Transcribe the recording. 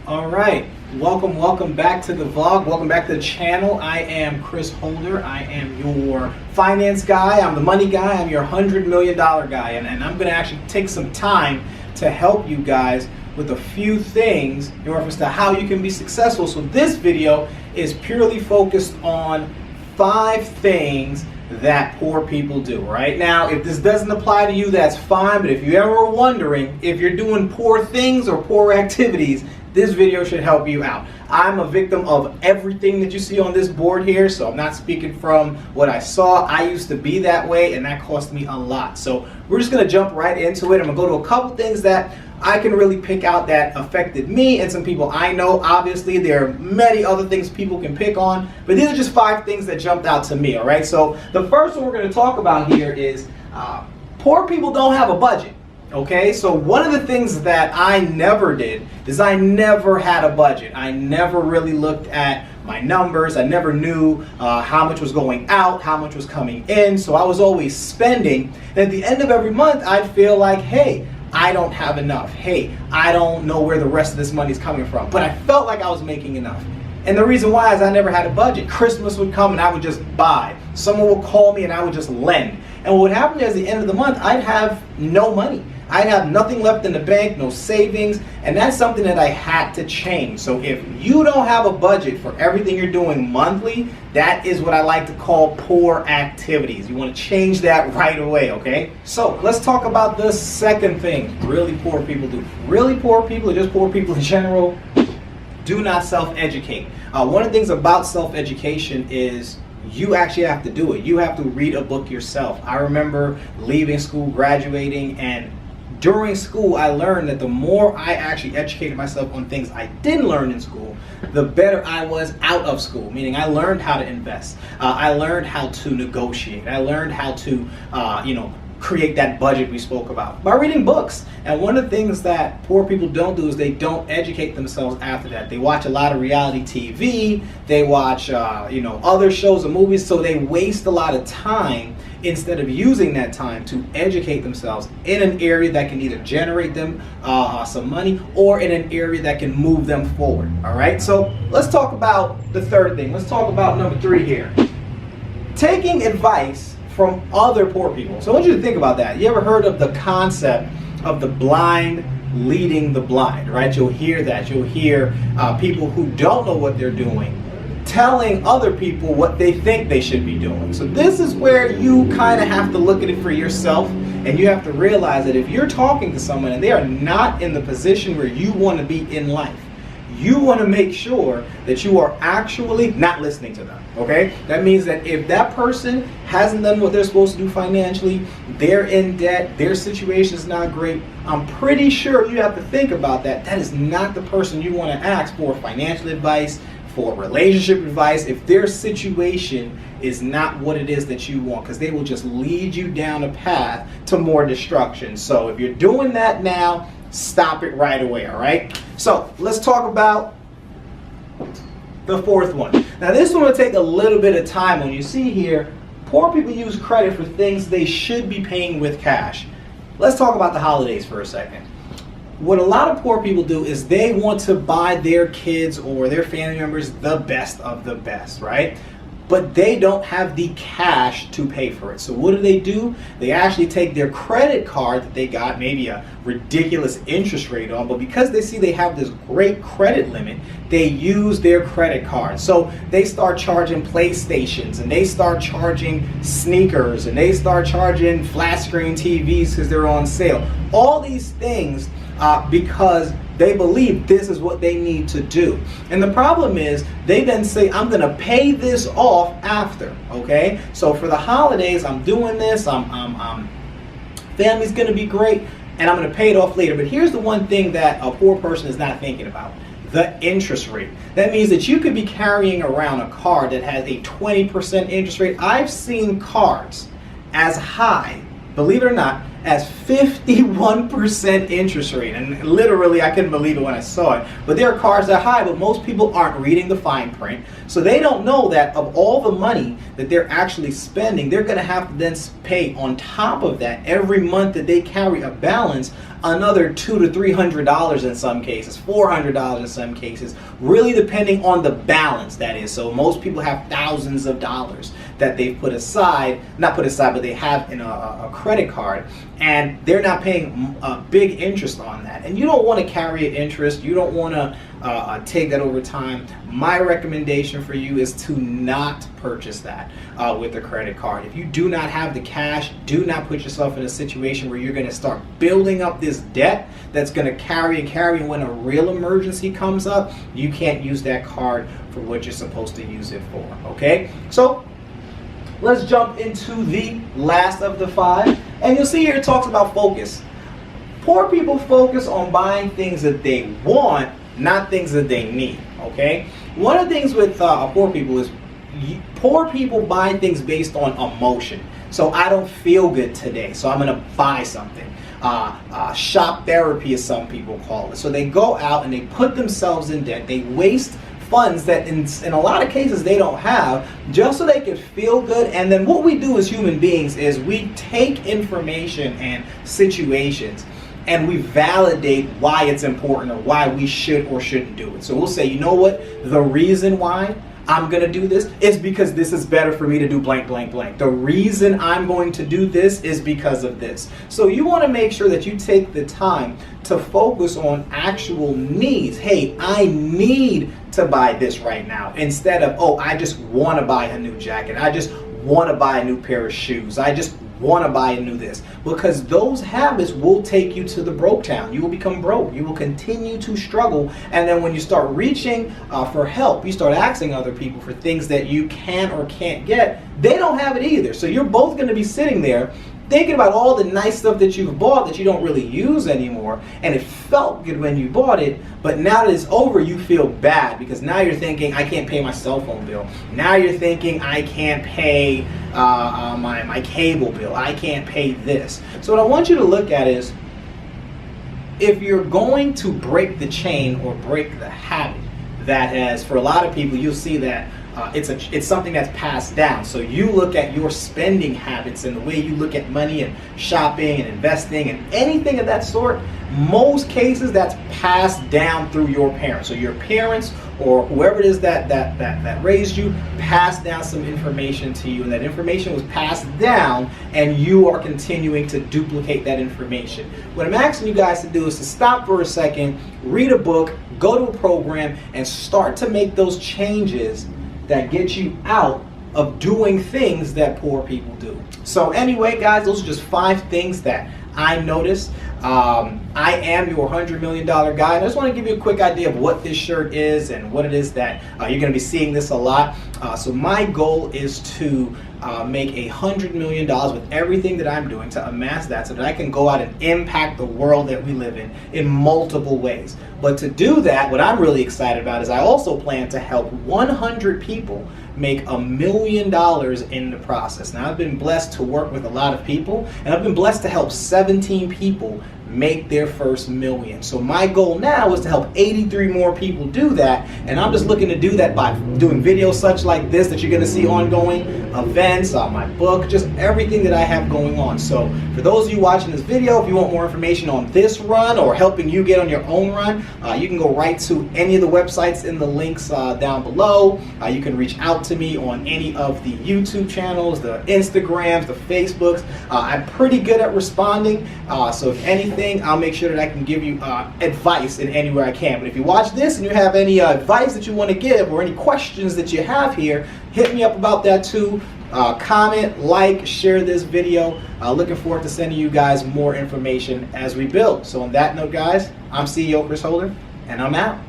All right, welcome back to the vlog. Welcome back to the channel. I am Chris Holder. I am your finance guy. I'm the money guy. I'm your $100 million guy, and I'm going to actually take some time to help you guys with a few things in reference to how you can be successful. So this video is purely focused on 5 things that poor people do. Right now, if this doesn't apply to you, that's fine, but if you ever were wondering if you're doing poor things or poor activities, this video should help you out. I'm a victim of everything that you see on this board here, so I'm not speaking from what I saw. I used to be that way, and that cost me a lot. So we're just going to jump right into it. I'm going to go to a couple things that I can really pick out that affected me and some people I know. Obviously, there are many other things people can pick on, but these are just 5 things that jumped out to me, all right? So the first one we're going to talk about here is poor people don't have a budget. Okay, so one of the things that I never did is I never had a budget. I never really looked at my numbers. I never knew how much was going out, how much was coming in. So I was always spending. And at the end of every month, I'd feel like, hey, I don't have enough. Hey, I don't know where the rest of this money is coming from. But I felt like I was making enough. And the reason why is I never had a budget. Christmas would come and I would just buy. Someone would call me and I would just lend. And what would happen is at the end of the month, I'd have no money. I'd have nothing left in the bank, no savings, and that's something that I had to change. So if you don't have a budget for everything you're doing monthly, that is what I like to call poor activities. You want to change that right away, okay? So let's talk about the second thing really poor people do. Really poor people, or just poor people in general, do not self-educate. One of the things about self-education is you actually have to do it. You have to read a book yourself. I remember leaving school, graduating, and during school, I learned that the more I actually educated myself on things I didn't learn in school, the better I was out of school, meaning I learned how to invest. I learned how to negotiate. I learned how to, create that budget we spoke about by reading books. And one of the things that poor people don't do is they don't educate themselves after that. They watch a lot of reality TV, they watch other shows and movies, so they waste a lot of time instead of using that time to educate themselves in an area that can either generate them some money or in an area that can move them forward. All right, so let's talk about the third thing. Let's talk about number 3 here. Taking advice from other poor people. So I want you to think about that. You ever heard of the concept of the blind leading the blind, right? You'll hear that. You'll hear people who don't know what they're doing telling other people what they think they should be doing. So this is where you kind of have to look at it for yourself, and you have to realize that if you're talking to someone and they are not in the position where you want to be in life, you want to make sure that you are actually not listening to them, okay? That means that if that person hasn't done what they're supposed to do financially, they're in debt, their situation is not great, I'm pretty sure you have to think about that. That is not the person you want to ask for financial advice, for relationship advice, if their situation is not what it is that you want, because they will just lead you down a path to more destruction. So if you're doing that now, stop it right away, all right? So let's talk about the 4th one. Now this one will take a little bit of time. When you see here, poor people use credit for things they should be paying with cash. Let's talk about the holidays for a second. What a lot of poor people do is they want to buy their kids or their family members the best of the best, right? But they don't have the cash to pay for it. So what do? They actually take their credit card that they got maybe a ridiculous interest rate on, but because they see they have this great credit limit, they use their credit card. So they start charging PlayStations, and they start charging sneakers, and they start charging flat screen TVs because they're on sale. All these things because they believe this is what they need to do. And the problem is they then say, I'm going to pay this off after, okay? So for the holidays, I'm doing this, family's going to be great, and I'm going to pay it off later. But here's the one thing that a poor person is not thinking about: the interest rate. That means that you could be carrying around a card that has a 20% interest rate. I've seen cards as high, believe it or not, as 51% interest rate. And literally, I couldn't believe it when I saw it. But there are cards that are high, but most people aren't reading the fine print. So they don't know that of all the money that they're actually spending, they're going to have to then pay on top of that every month that they carry a balance another $200 to $300 in some cases, $400 in some cases, really depending on the balance that is. So most people have thousands of dollars that they've put aside, not put aside, but they have in a credit card, and they're not paying big interest on that. And you don't want to carry an interest. You don't want to take that over time. My recommendation for you is to not purchase that with a credit card. If you do not have the cash, do not put yourself in a situation where you're going to start building up this debt that's going to carry and carry. When a real emergency comes up, you can't use that card for what you're supposed to use it for. Okay, so let's jump into the last of the 5. And you'll see here it talks about focus. Poor people focus on buying things that they want, not things that they need. Okay, one of the things with poor people is poor people buy things based on emotion. So I don't feel good today, so I'm going to buy something. Shop therapy, as some people call it. So they go out and they put themselves in debt. They waste funds that in a lot of cases they don't have, just so they can feel good. And then what we do as human beings is we take information and situations and we validate why it's important or why we should or shouldn't do it. So we'll say, you know what, the reason why I'm going to do this is because this is better for me to do blank, blank, blank. The reason I'm going to do this is because of this. So you want to make sure that you take the time to focus on actual needs. Hey, I need to buy this right now, instead of, oh, I just want to buy a new jacket. I just want to buy a new pair of shoes. I just want to buy a new this. Because those habits will take you to the broke town. You will become broke. You will continue to struggle. And then when you start reaching for help, you start asking other people for things that you can or can't get, they don't have it either. So you're both going to be sitting there thinking about all the nice stuff that you've bought that you don't really use anymore, and it felt good when you bought it, but now that it's over, you feel bad because now you're thinking, I can't pay my cell phone bill. Now you're thinking, I can't pay my cable bill. I can't pay this. So what I want you to look at is, if you're going to break the chain or break the habit that has, for a lot of people, you'll see that it's something that's passed down. So you look at your spending habits and the way you look at money and shopping and investing and anything of that sort, most cases that's passed down through your parents. So your parents or whoever it is that raised you passed down some information to you, and that information was passed down and you are continuing to duplicate that information. What I'm asking you guys to do is to stop for a second, read a book, go to a program, and start to make those changes that get you out of doing things that poor people do. So anyway, guys, those are just 5 things that I noticed. I am your $100 million guy, and I just want to give you a quick idea of what this shirt is and what it is that you're going to be seeing this a lot. So my goal is to make $100 million with everything that I'm doing, to amass that so that I can go out and impact the world that we live in multiple ways. But to do that, what I'm really excited about is I also plan to help 100 people make $1 million in the process. Now, I've been blessed to work with a lot of people, and I've been blessed to help 17 people make their first million. So my goal now is to help 83 more people do that, and I'm just looking to do that by doing videos such like this that you're going to see ongoing, events, my book, just everything that I have going on. So for those of you watching this video, if you want more information on this run or helping you get on your own run, you can go right to any of the websites in the links down below. You can reach out to me on any of the YouTube channels, the Instagrams, the Facebooks. I'm pretty good at responding, so if anything, I'll make sure that I can give you advice in anywhere I can. But if you watch this and you have any advice that you want to give or any questions that you have here, hit me up about that too. Comment, like, share this video. Looking forward to sending you guys more information as we build. So on that note, guys, I'm CEO Chris Holder, and I'm out.